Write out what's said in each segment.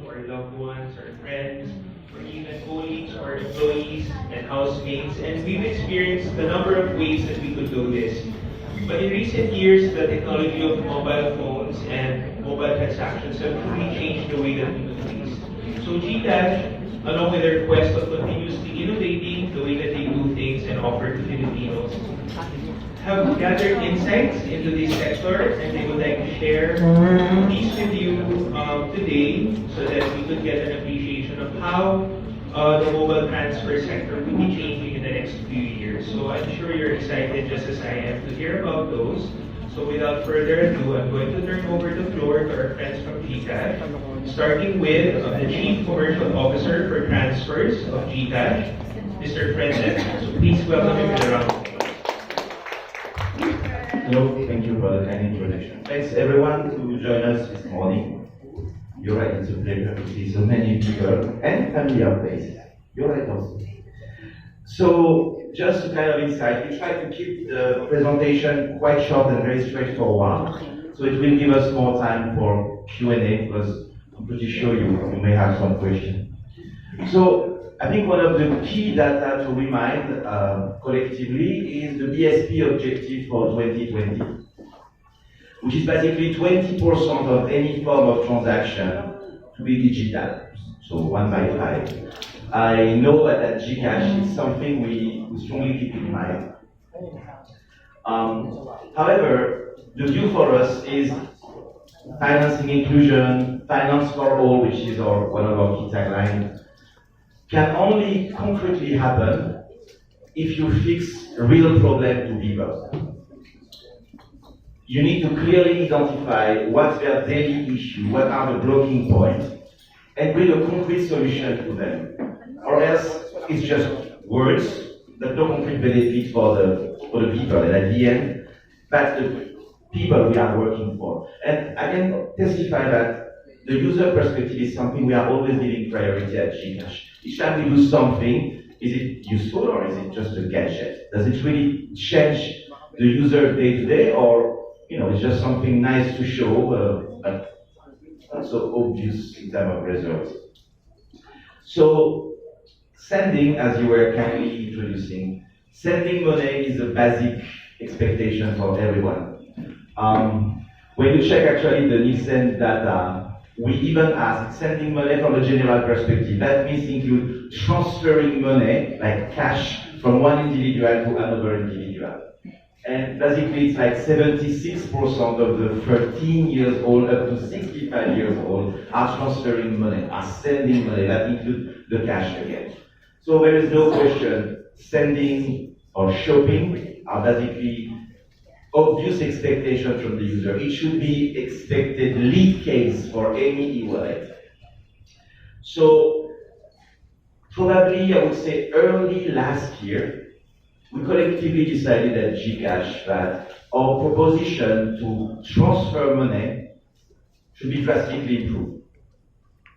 our loved ones, our friends, or even colleagues or employees and housemates. And we've experienced the number of ways that we could do this. But in recent years, the technology of mobile phones and mobile transactions have truly changed the way that we do things. So Gcash, along with their quest of continuously innovating the way that they do things and offer to Filipinos, have gathered insights into this sector, and they would like to share these with you today so that we could get an appreciation of how the mobile transfer sector will be changing in the next few years. So I'm sure you're excited just as I am to hear about those. So without further ado, I'm going to turn over the floor to our friends from Gcash, starting with the Chief Commercial Officer for Transfers of Gcash, Mr. Fred Lester. So please welcome him to the round. Hello, thank you for the kind introduction. Thanks everyone to join us this morning. You're right, it's a pleasure to see so many people and familiar faces. You're right also. So, just a kind of insight, we try to keep the presentation quite short and very straightforward. So it will give us more time for Q&A because I'm pretty sure you may have some questions. So, I think one of the key data to remind collectively is the BSP objective for 2020, which is basically 20% of any form of transaction to be digital, so 1 by 5. I know that at Gcash it's something we strongly keep in mind. However, the view for us is financing inclusion, finance for all, which is one of our key taglines, can only concretely happen if you fix a real problem to people. You need to clearly identify what's their daily issue, what are the blocking points, and bring a concrete solution to them. Or else it's just words, but no concrete benefit for the people. And at the end, that's the people we are working for. And I can testify that the user perspective is something we are always giving priority at Gcash. Each time we do something, is it useful or is it just a gadget? Does it really change the user day to day, or it's just something nice to show, but not so obvious in terms of results? So, sending, as you were kindly introducing, sending money is a basic expectation for everyone. When you check actually the Nielsen data, we even ask sending money from a general perspective. That means include transferring money, like cash, from one individual to another individual. And basically it's like 76% of the 13 years old up to 65 years old are transferring money, are sending money. That includes the cash again. So there is no question, sending or shopping are basically obvious expectations from the user. It should be expected lead case for any e-wallet. So probably I would say early last year, we collectively decided at Gcash that our proposition to transfer money should be drastically improved.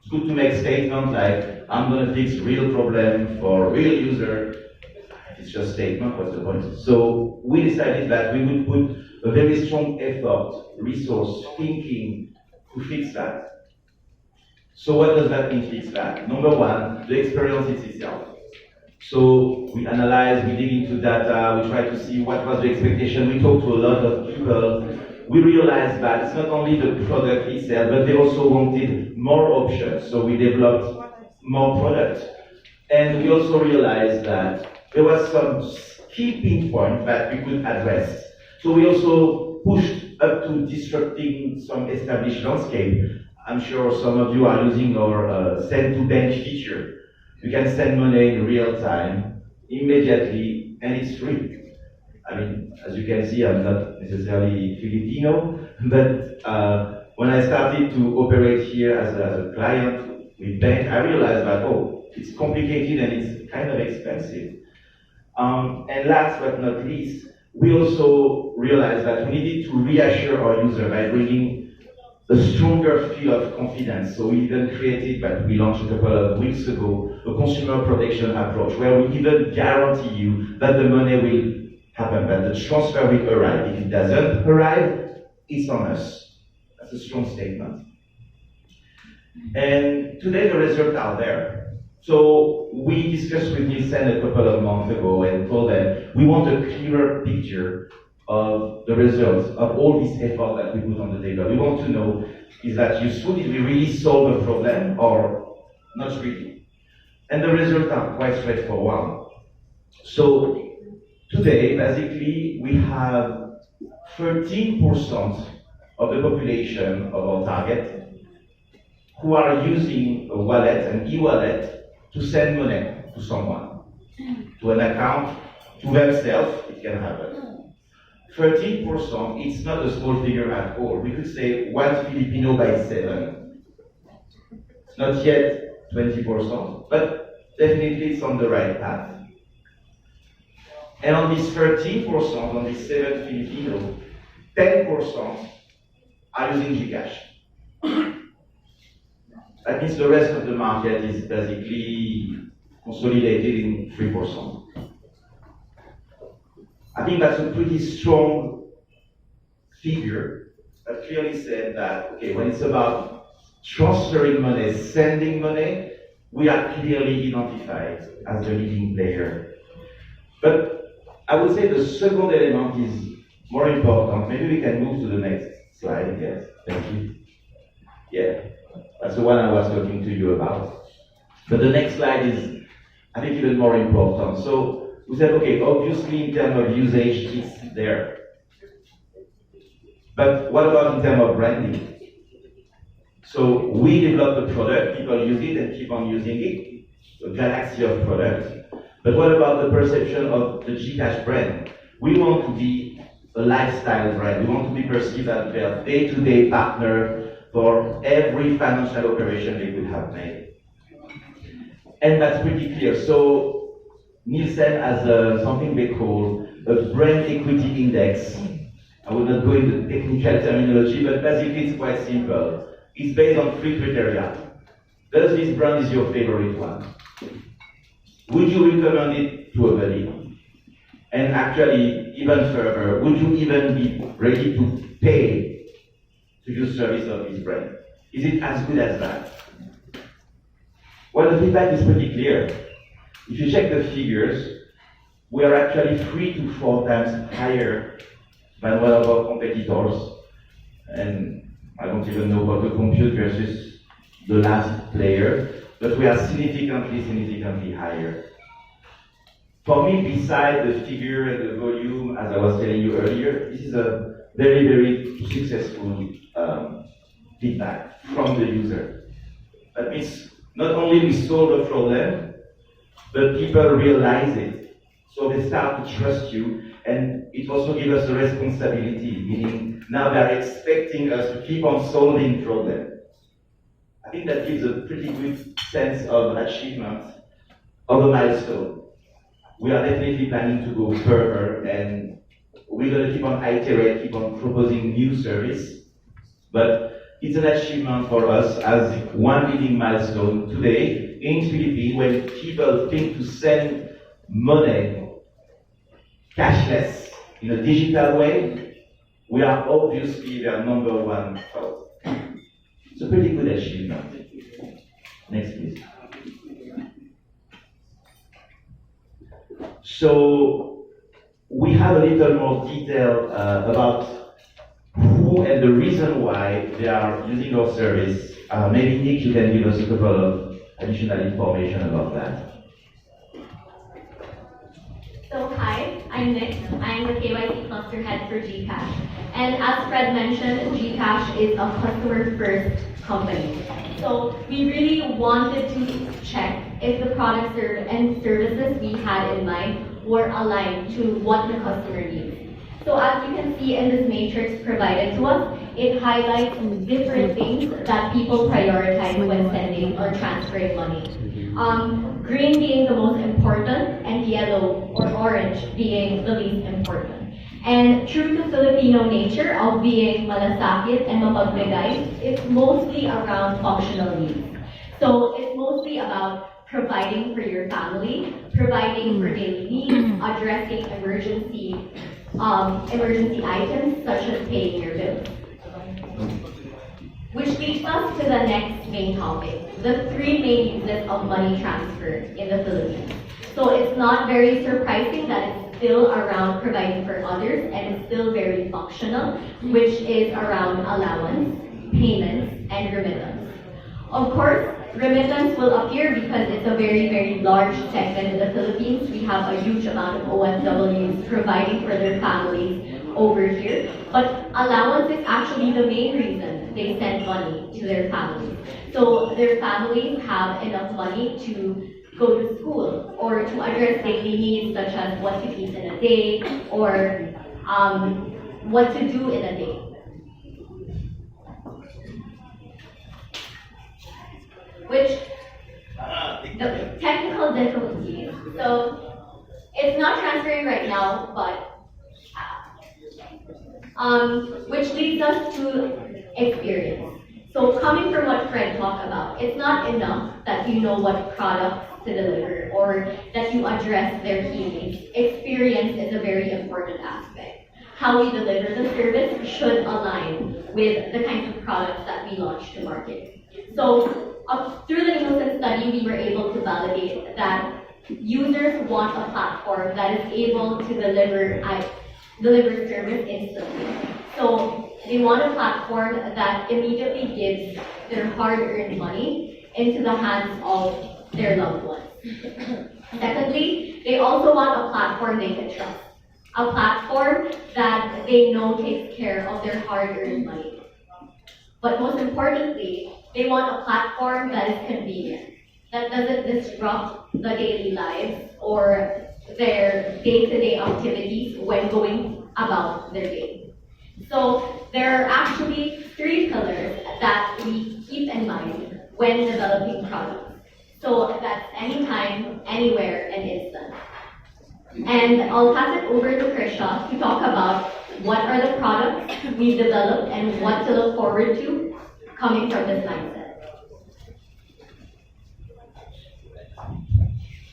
It's good to make statements like, I'm going to fix real problem for real user. It's just statement, what's the point? So we decided that we would put a very strong effort, resource, thinking to fix that. So what does that mean, fix that? Number one, the experience itself. So we analyze, we dig into data, we try to see what was the expectation. We talked to a lot of people. We realized that it's not only the product itself, but they also wanted more options. So we developed more products. And we also realized that there was some key pinpoint that we could address. So we also pushed up to disrupting some established landscape. I'm sure some of you are using our send to bank feature. You can send money in real time, immediately, and it's free. I mean, as you can see, I'm not necessarily Filipino, but when I started to operate here as a client with bank, I realized that, it's complicated and it's kind of expensive. And last but not least, we also realized that we needed to reassure our user by bringing a stronger feel of confidence. So we even created, but we launched a couple of weeks ago, a consumer protection approach where we even guarantee you that the money will happen, that the transfer will arrive. If it doesn't arrive, it's on us. That's a strong statement. And today the results are there. So we discussed with Nielsen a couple of months ago and told them we want a clearer picture of the results of all this effort that we put on the table. We want to know, is that useful? Did we really solve a problem or not really? And the results are quite straightforward. So today, basically, we have 13% of the population of our target who are using a wallet, an e-wallet, to send money to someone, to an account, to themselves. It can happen. 13%, it's not a small figure at all. We could say 1 Filipino by 7. It's not yet 20%, but definitely it's on the right path. And on this 13%, on this 7 Filipino, 10% are using Gcash. That means the rest of the market is basically consolidated in 3%. I think that's a pretty strong figure that clearly said that, okay, when it's about transferring money, sending money, we are clearly identified as the leading player. But I would say the second element is more important. Maybe we can move to the next slide, yes. Thank you. Yeah, that's the one I was talking to you about. But the next slide is, I think, even more important. So we said, okay, obviously in terms of usage, it's there. But what about in terms of branding? So we develop the product, people use it and keep on using it, a galaxy of products. But what about the perception of the Gcash brand? We want to be a lifestyle brand. We want to be perceived as their day-to-day partner for every financial operation they could have made. And that's pretty clear. So Nielsen has something they call a brand equity index. I will not go into technical terminology, but basically it's quite simple. It's based on 3 criteria. Does this brand is your favorite one? Would you recommend it to a buddy? And actually, even further, would you even be ready to pay to use service of this brand? Is it as good as that? Well, the feedback is pretty clear. If you check the figures, we are actually 3 to 4 times higher than one of our competitors. And I don't even know how to compute versus the last player, but we are significantly higher. For me, beside the figure and the volume, as I was telling you earlier, this is a very, very successful feedback from the user. That means not only we solve a problem, but people realize it. So they start to trust you, and it also gives us a responsibility, meaning now they're expecting us to keep on solving problems. I think that gives a pretty good sense of achievement of a milestone. We are definitely planning to go further, and we're going to keep on iterate, keep on proposing new service. But it's an achievement for us as one leading milestone today in Philippines when people think to send money cashless in a digital way. We are obviously their number one thought. It's a pretty good achievement. Next, please. So we have a little more detail about who and the reason why they are using our service. Maybe Nick, you can give us a couple of additional information about that. So hi, I'm Nick. I'm the KYC cluster head for Gcash. And as Fred mentioned, Gcash is a customer-first company. So we really wanted to check if the products and services we had in mind were aligned to what the customer needs. So as you can see in this matrix provided to us, it highlights different things that people prioritize when sending or transferring money. Green being the most important, and yellow or orange being the least important. And true to Filipino nature of being malasakit and mapagbigay, it's mostly around functional needs. So it's mostly about providing for your family, providing for daily needs, addressing emergency items such as paying your bills. Which leads us to the next main topic, the three main uses of money transfer in the Philippines. So it's not very surprising that it's still around providing for others and it's still very functional, which is around allowance, payments, and remittance. Of course, remittance will appear because it's a very, very large segment in the Philippines. We have a huge amount of OFWs providing for their families over here. But allowance is actually the main reason they send money to their families. So their families have enough money to go to school or to address daily needs such as what to eat in a day or what to do in a day. Which, the technical difficulties. So it's not transferring right now, but which leads us to experience. So coming from what Fred talked about, it's not enough that you know what products to deliver or that you address their key needs. Experience is a very important aspect. How we deliver the service should align with the kinds of products that we launch to market. So through the Nielsen study, we were able to validate that users want a platform that is able to deliver service instantly. So they want a platform that immediately gives their hard-earned money into the hands of their loved ones. Secondly, they also want a platform they can trust. A platform that they know takes care of their hard-earned money. But most importantly, they want a platform that is convenient, that doesn't disrupt the daily lives or their day-to-day activities when going about their day. So there are actually three pillars that we keep in mind when developing products. So that's anytime, anywhere, and instant. And I'll pass it over to Krisha to talk about what are the products we've developed and what to look forward to coming from this mindset.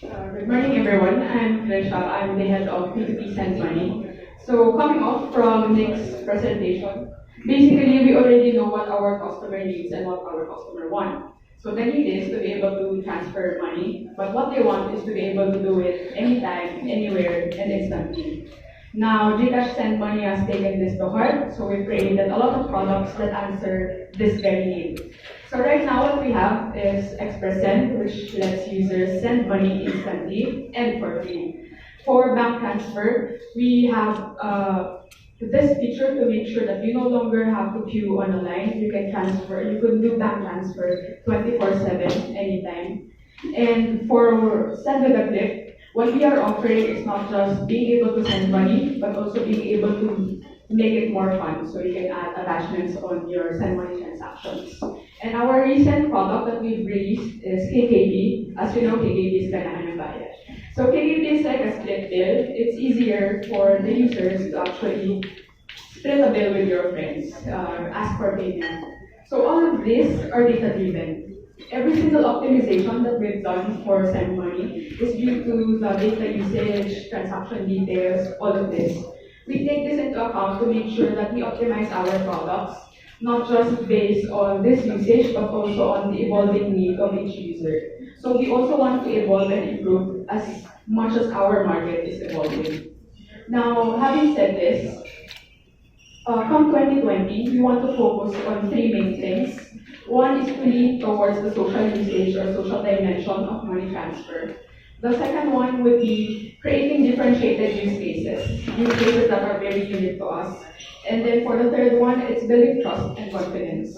Good morning, everyone. I'm Krisha. I'm the head of P2P Send Money. So coming off from Nick's presentation, basically we already know what our customer needs and what our customer wants. So the need is to be able to transfer money, but what they want is to be able to do it anytime, anywhere, and instantly. Now, Gcash Send Money has taken this to heart, so we've created a lot of products that answer this very need. So right now what we have is Express Send, which lets users send money instantly and for free. For bank transfer, we have this feature to make sure that you no longer have to queue on the line. You can transfer, you could do bank transfer 24/7 anytime. And for Send with a Click, what we are offering is not just being able to send money, but also being able to make it more fun. So you can add attachments on your send money transactions. And our recent product that we've released is KKB. As you know, KKB is Ganahan ng Bayan. So KKB is like a split bill. It's easier for the users to actually split a bill with your friends, ask for payment. So all of these are data-driven. Every single optimization that we've done for send money is due to the data usage, transaction details, all of this. We take this into account to make sure that we optimize our products, not just based on this usage, but also on the evolving need of each user. So we also want to evolve and improve as much as our market is evolving. Now, having said this, come 2020, we want to focus on three main things. One is to lean towards the social usage or social dimension of money transfer. The second one would be creating differentiated use cases that are very unique to us. And then for the third one, it's building trust and confidence.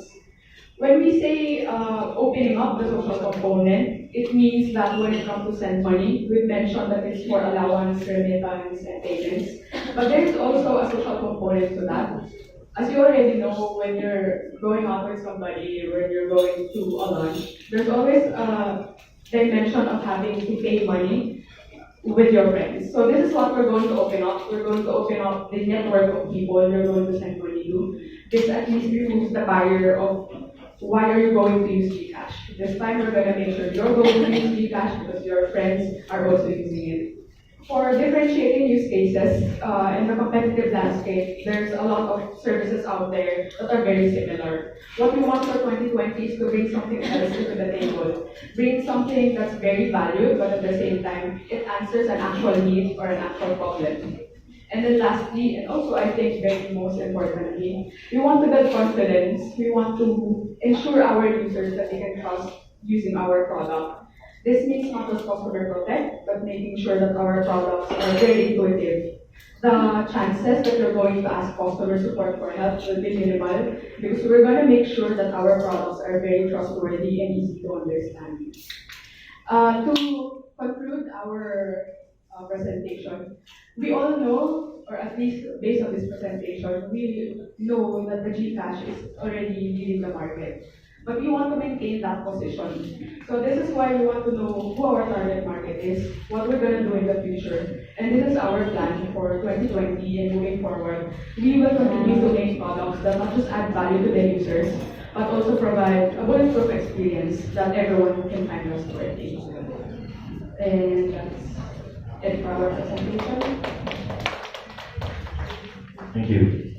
When we say opening up the social component, it means that when it comes to send money, we've mentioned that it's for allowance, remittance, and payments. But there's also a social component to that. As you already know, when you're going out with somebody, when you're going to a lunch, there's always a dimension of having to pay money with your friends. So this is what we're going to open up. We're going to open up the network of people you're going to send money to. This at least removes the barrier of why are you going to use Gcash. This time we're going to make sure you're going to use Gcash because your friends are also using it. For differentiating use cases in the competitive landscape, there's a lot of services out there that are very similar. What we want for 2020 is to bring something else to the table, bring something that's very valued, but at the same time, it answers an actual need or an actual problem. And then lastly, and also I think very most importantly, we want to build confidence. We want to ensure our users that they can trust using our product. This means not just customer protect, but making sure that our products are very intuitive. The chances that you're going to ask customer support for help will be minimal because we're going to make sure that our products are very trustworthy and easy to understand. To conclude our presentation, we all know, or at least based on this presentation, we know that the Gcash is already leading the market. But we want to maintain that position. So this is why we want to know who our target market is, what we're going to do in the future, and this is our plan for 2020 and moving forward. We will continue to make products that not just add value to the users, but also provide a bulletproof experience that everyone can find trustworthy. And that's it for our presentation. Thank you.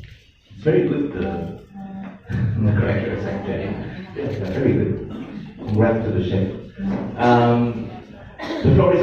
It's very good, the corrector secretary. Yes, very good. Congrats to the chef. The floor is